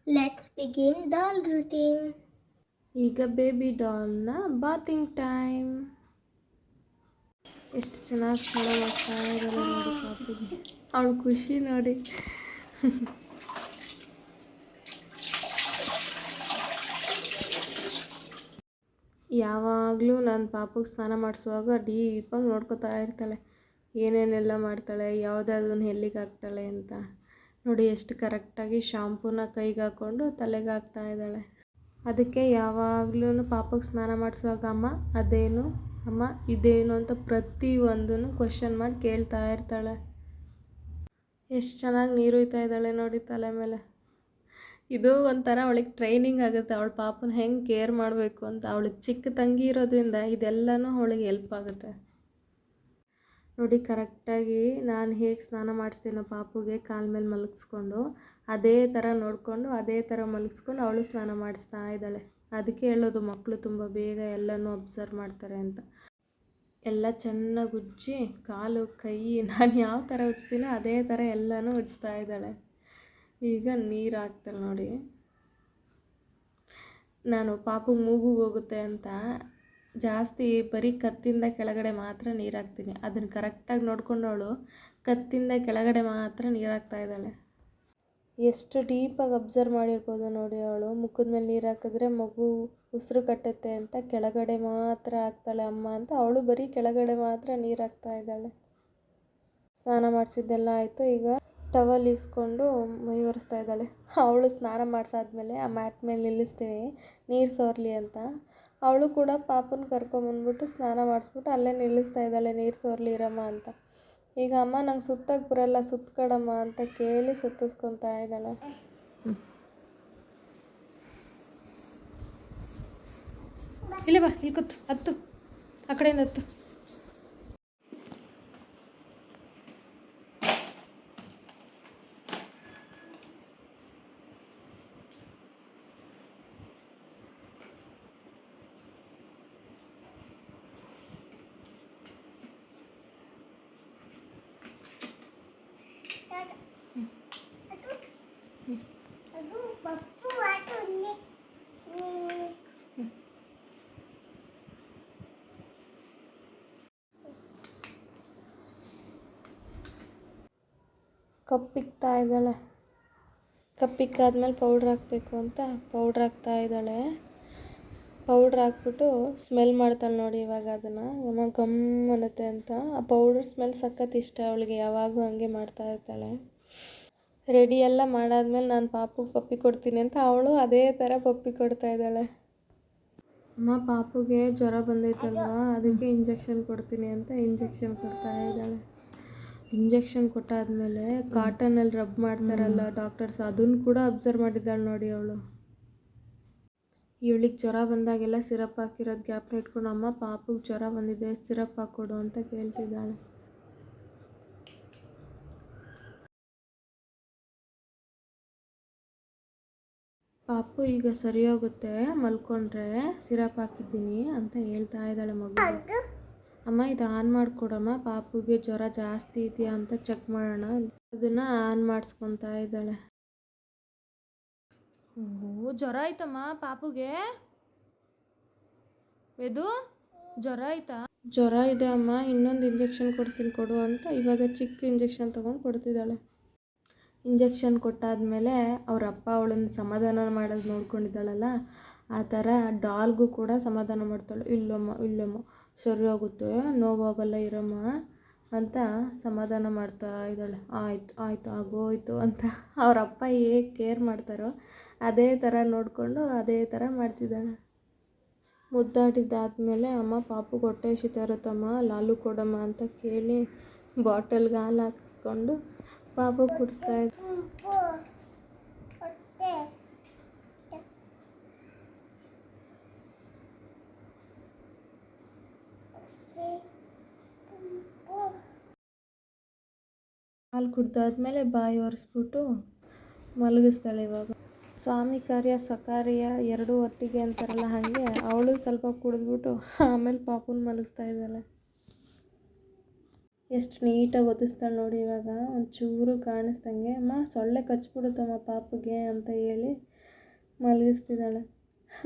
Let's begin doll routine. ಈಗ baby ಡಾಲ್ನ bathing time. ಎಷ್ಟು ಚೆನ್ನಾಗಿ ಸ್ನಾನ ಮಾಡ್ತಾ ಇದ್ದಾಳೆ ನೋಡಿ ಪಾಪುಗೆ. ಅವಳು ಖುಷಿ ನೋಡಿ. ಯಾವಾಗಲೂ ನಾನು ಪಾಪುಗೆ ಸ್ನಾನ ಮಾಡಿಸುವಾಗ ಡೀಪಾಗಿ ನೋಡ್ಕೊತಾ ಇರ್ತಾಳೆ. ಏನೇನೆಲ್ಲ ಮಾಡ್ತಾಳೆ, ಯಾವುದಾದನ್ನು ಎಲ್ಲಿಗೆ ಹಾಕ್ತಾಳೆ ಅಂತ ನೋಡಿ. ಎಷ್ಟು ಕರೆಕ್ಟಾಗಿ ಶಾಂಪೂನ ಕೈಗೆ ಹಾಕ್ಕೊಂಡು ತಲೆಗೆ ಹಾಕ್ತಾ ಇದ್ದಾಳೆ. ಅದಕ್ಕೆ ಯಾವಾಗಲೂ ಪಾಪಗೆ ಸ್ನಾನ ಮಾಡಿಸುವಾಗ ಅಮ್ಮ ಅದೇನು, ಅಮ್ಮ ಇದೇನು ಅಂತ ಪ್ರತಿಯೊಂದನ್ನು ಕ್ವಶನ್ ಮಾಡಿ ಕೇಳ್ತಾ ಇರ್ತಾಳೆ. ಎಷ್ಟು ಚೆನ್ನಾಗಿ ನೀರು ಹುಯ್ತಾ ಇದ್ದಾಳೆ ನೋಡಿ ತಲೆ ಮೇಲೆ. ಇದು ಒಂಥರ ಅವಳಿಗೆ ಟ್ರೈನಿಂಗ್ ಆಗುತ್ತೆ, ಅವಳ ಪಾಪನ ಹೆಂಗೆ ಕೇರ್ ಮಾಡಬೇಕು ಅಂತ. ಅವಳಿಗೆ ಚಿಕ್ಕ ತಂಗಿ ಇರೋದ್ರಿಂದ ಇದೆಲ್ಲನೂ ಅವಳಿಗೆ ಹೆಲ್ಪ್ ಆಗುತ್ತೆ ನೋಡಿ. ಕರೆಕ್ಟಾಗಿ ನಾನು ಹೇಗೆ ಸ್ನಾನ ಮಾಡಿಸ್ತೀನೋ ಪಾಪುಗೆ ಕಾಲ ಮೇಲೆ ಮಲಗಿಸ್ಕೊಂಡು ಅದೇ ಥರ ನೋಡಿಕೊಂಡು ಅದೇ ಥರ ಮಲಗಿಸ್ಕೊಂಡು ಅವಳು ಸ್ನಾನ ಮಾಡಿಸ್ತಾ ಇದ್ದಾಳೆ. ಅದಕ್ಕೆ ಹೇಳೋದು ಮಕ್ಕಳು ತುಂಬ ಬೇಗ ಎಲ್ಲನೂ ಅಬ್ಸರ್ವ್ ಮಾಡ್ತಾರೆ ಅಂತ. ಎಲ್ಲ ಚೆನ್ನಾಗಿ ಉಜ್ಜಿ ಕಾಲು ಕೈ ನಾನು ಯಾವ ಥರ ಉಜ್ತೀನೋ ಅದೇ ಥರ ಎಲ್ಲನೂ ಉಜ್ತಾ ಇದ್ದಾಳೆ. ಈಗ ನೀರು ಹಾಕ್ತಾಳೆ ನೋಡಿ. ನಾನು ಪಾಪುಗೆ ಮೂಗುಗೆ ಹೋಗುತ್ತೆ ಅಂತ ಜಾಸ್ತಿ ಬರೀ ಕತ್ತಿಂದ ಕೆಳಗಡೆ ಮಾತ್ರ ನೀರು ಹಾಕ್ತೀನಿ. ಅದನ್ನು ಕರೆಕ್ಟಾಗಿ ನೋಡ್ಕೊಂಡವಳು ಕತ್ತಿಂದ ಕೆಳಗಡೆ ಮಾತ್ರ ನೀರು ಹಾಕ್ತಾ ಇದ್ದಾಳೆ. ಎಷ್ಟು ಡೀಪಾಗಿ ಅಬ್ಸರ್ವ್ ಮಾಡಿರ್ಬೋದು ನೋಡಿ. ಅವಳು ಮುಖದ ಮೇಲೆ ನೀರು ಹಾಕಿದ್ರೆ ಮಗು ಉಸಿರು ಕಟ್ಟುತ್ತೆ ಅಂತ ಕೆಳಗಡೆ ಮಾತ್ರ ಹಾಕ್ತಾಳೆ ಅಮ್ಮ ಅಂತ. ಅವಳು ಬರೀ ಕೆಳಗಡೆ ಮಾತ್ರ ನೀರು ಹಾಕ್ತಾ ಇದ್ದಾಳೆ. ಸ್ನಾನ ಮಾಡಿಸಿದ್ದೆಲ್ಲ ಆಯಿತು. ಈಗ ಟವಲ್ ಇಸ್ಕೊಂಡು ಮೈ ಒರೆಸ್ತಾ ಇದ್ದಾಳೆ. ಅವಳು ಸ್ನಾನ ಮಾಡಿಸಾದ್ಮೇಲೆ ಆ ಮ್ಯಾಟ್ ಮೇಲೆ ನಿಲ್ಲಿಸ್ತೀವಿ ನೀರು ಸೋರಲಿ ಅಂತ. ಅವಳು ಕೂಡ ಪಾಪನ ಕರ್ಕೊಂಬಂದ್ಬಿಟ್ಟು ಸ್ನಾನ ಮಾಡಿಸ್ಬಿಟ್ಟು ಅಲ್ಲೇ ನಿಲ್ಲಿಸ್ತಾ ಇದ್ದಾಳೆ, ನೀರು ಸೋರಲಿ ಇರಮ್ಮ ಅಂತ. ಈಗ ಅಮ್ಮ ನಂಗೆ ಸುತ್ತಕ್ಕೆ ಬರಲ್ಲ, ಸುತ್ತಕಡಮ್ಮ ಅಂತ ಕೇಳಿ ಸುತ್ತಿಸ್ಕೊತಾ ಇದ್ದಾಳೆ. ಇಲ್ಲ ಬಾ, ಇಲ್ಲಿ ಕೂತು ಹತ್ತು, ಆ ಕಡೆಯಿಂದ ಹತ್ತು. ಕಪ್ಪಿಕ್ತಾ ಇದ್ದಾಳೆ. ಕಪ್ಪಿಕ್ಕಾದ್ಮೇಲೆ ಪೌಡ್ರ್ ಹಾಕಬೇಕು ಅಂತ ಪೌಡ್ರ್ ಹಾಕ್ತಾ ಇದ್ದಾಳೆ. ಪೌಡ್ರ್ ಹಾಕ್ಬಿಟ್ಟು ಸ್ಮೆಲ್ ಮಾಡ್ತಾಳೆ ನೋಡಿ. ಇವಾಗ ಅದನ್ನು ಅಮ್ಮ ಗಮ್ ಅನ್ನತ್ತೆ ಅಂತ. ಆ ಪೌಡರ್ ಸ್ಮೆಲ್ ಸಖತ್ ಇಷ್ಟ ಅವಳಿಗೆ, ಯಾವಾಗೂ ಹಂಗೆ ಮಾಡ್ತಾ ಇರ್ತಾಳೆ. ರೆಡಿ ಎಲ್ಲ ಮಾಡಾದ್ಮೇಲೆ ನಾನು ಪಾಪುಗೆ ಪಪ್ಪಿ ಕೊಡ್ತೀನಿ ಅಂತ ಅವಳು ಅದೇ ಥರ ಪಪ್ಪಿ ಕೊಡ್ತಾ ಇದ್ದಾಳೆ. ಅಮ್ಮ ಪಾಪುಗೆ ಜ್ವರ ಬಂದೈತಲ್ವಾ, ಅದಕ್ಕೆ ಇಂಜೆಕ್ಷನ್ ಕೊಡ್ತೀನಿ ಅಂತ ಇಂಜೆಕ್ಷನ್ ಕೊಡ್ತಾ ಇದ್ದಾಳೆ. ಇಂಜೆಕ್ಷನ್ ಕೊಟ್ಟಾದಮೇಲೆ ಕಾಟನಲ್ಲಿ ರಬ್ ಮಾಡ್ತಾರಲ್ಲ ಡಾಕ್ಟರ್ಸ್, ಅದನ್ನು ಕೂಡ ಅಬ್ಸರ್ವ್ ಮಾಡಿದ್ದಾಳೆ ನೋಡಿ ಅವಳು. ಇವಳಿಗೆ ಜ್ವರ ಬಂದಾಗೆಲ್ಲ ಸಿರಪ್ ಹಾಕಿರೋದು ಗ್ಯಾಪ್ನ ಇಟ್ಕೊಂಡು ಅಮ್ಮ ಪಾಪುಗೆ ಜ್ವರ ಬಂದಿದೆ ಸಿರಪ್ ಹಾಕ್ಕೊಡು ಅಂತ ಕೇಳ್ತಿದ್ದಾಳೆ. ಪಾಪು ಈಗ ಸರಿ ಹೋಗುತ್ತೆ ಮಲ್ಕೊಂಡ್ರೆ, ಸಿರಪ್ ಹಾಕಿದ್ದೀನಿ ಅಂತ ಹೇಳ್ತಾ ಇದ್ದಾಳೆ ಮಗು. ಅಮ್ಮ ಇದು ಆನ್ ಮಾಡಿಕೊಡಮ್ಮ, ಪಾಪುಗೆ ಜ್ವರ ಜಾಸ್ತಿ ಇದೆಯಾ ಅಂತ ಚೆಕ್ ಮಾಡೋಣ. ಅದನ್ನು ಆನ್ ಮಾಡಿಸ್ಕೊತಾ ಇದ್ದಾಳೆ. ಓ ಜ್ವರ ಆಯ್ತಮ್ಮ ಪಾಪುಗೆ. ವೆದು ಜ್ವರ ಆಯ್ತಾ? ಜ್ವರ ಇದೆ ಅಮ್ಮ, ಇನ್ನೊಂದು ಇಂಜೆಕ್ಷನ್ ಕೊಡ್ತೀನಿ ಕೊಡು ಅಂತ ಇವಾಗ ಚಿಕ್ಕ ಇಂಜೆಕ್ಷನ್ ತೊಗೊಂಡು ಕೊಡ್ತಿದ್ದಾಳೆ. ಇಂಜೆಕ್ಷನ್ ಕೊಟ್ಟಾದಮೇಲೆ ಅವ್ರ ಅಪ್ಪ ಅವಳನ್ನು ಸಮಾಧಾನ ಮಾಡೋದು ನೋಡ್ಕೊಂಡಿದ್ದಾಳಲ್ಲ, ಆ ಥರ ಡಾಲ್ಗೂ ಕೂಡ ಸಮಾಧಾನ ಮಾಡ್ತಾಳೆ. ಇಲ್ಲಮ್ಮ ಇಲ್ಲಮ್ಮ ಸರಿ ಹೋಗುತ್ತೆ, ನೋವಾಗಲ್ಲ ಇರಮ್ಮ ಅಂತ ಸಮಾಧಾನ ಮಾಡ್ತಾ ಇದ್ದಾಳೆ. ಆಯಿತು ಆಯಿತು ಆಗೋಯ್ತು ಅಂತ ಅವ್ರ ಅಪ್ಪ ಹೇಗೆ ಕೇರ್ ಮಾಡ್ತಾರೋ ಅದೇ ಥರ ನೋಡಿಕೊಂಡು ಅದೇ ಥರ ಮಾಡ್ತಿದ್ದಾಳೆ. ಮುದ್ದಾಡಿದ್ದಾದಮೇಲೆ ಅಮ್ಮ ಪಾಪುಗೆ ಹೊಟ್ಟೆ ಹಸಿತಾ ಇರುತ್ತಮ್ಮ, ಲಾಲು ಕೊಡಮ್ಮ ಅಂತ ಕೇಳಿ ಬಾಟಲ್ಗೆ ಹಾಲು ಹಾಕಿಸ್ಕೊಂಡು ಪಾಪು ಕುಡಿಸ್ತಾ ಇದ್ದ. ಹಾಲು ಕುಡ್ದಾದ್ಮೇಲೆ ಬಾಯಿ ಒರೆಸ್ಬಿಟ್ಟು ಮಲಗಿಸ್ತಾಳೆ. ಇವಾಗ ಸ್ವಾಮಿ ಕಾರ್ಯ ಸಕಾರ್ಯ ಎರಡೂ ಒಟ್ಟಿಗೆ ಅಂತಾರಲ್ಲ, ಹಾಗೆ ಅವಳು ಸ್ವಲ್ಪ ಕುಡಿದ್ಬಿಟ್ಟು ಆಮೇಲೆ ಪಾಪುನ ಮಲಗಿಸ್ತಾ ಇದ್ದಾಳೆ. ಎಷ್ಟು ನೀಟಾಗಿ ಒದಿಸ್ತಾಳೆ ನೋಡಿ. ಇವಾಗ ಒಂಚೂರು ಕಾಣಿಸ್ದಂಗೆ ಅಮ್ಮ ಸೊಳ್ಳೆ ಕಚ್ಬಿಡುತ್ತಮ್ಮ ಪಾಪುಗೆ ಅಂತ ಹೇಳಿ ಮಲಗಿಸ್ತಿದ್ದಾಳೆ.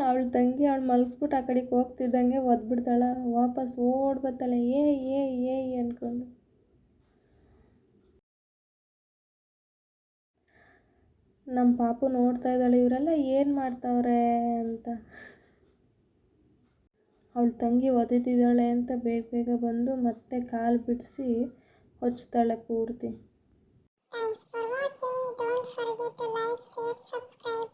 ಅವಳ ತಂಗಿ ಅವಳು ಮಲಗಿಸ್ಬಿಟ್ಟು ಆ ಕಡೆಗೆ ಹೋಗ್ತಿದ್ದಂಗೆ ಒದ್ಬಿಡ್ತಾಳೆ, ವಾಪಸ್ ಓಡಿ ಬರ್ತಾಳೆ ಏಯ್ ಅಂದ್ಕೊಂಡು. ನಮ್ಮ ಪಾಪು ನೋಡ್ತಾ ಇದ್ದಾಳೆ ಇವರೆಲ್ಲ ಏನು ಮಾಡ್ತಾವ್ರೆ ಅಂತ. ಅವಳ ತಂಗಿ ಒದಿತಿದ್ದಾಳೆ ಅಂತ ಬೇಗ ಬಂದು ಮತ್ತೆ ಕಾಲು ಬಿಡಿಸಿ ಹೊಚ್ತಾಳೆ ಪೂರ್ತಿ. Thanks for watching. Don't forget to like, share, subscribe.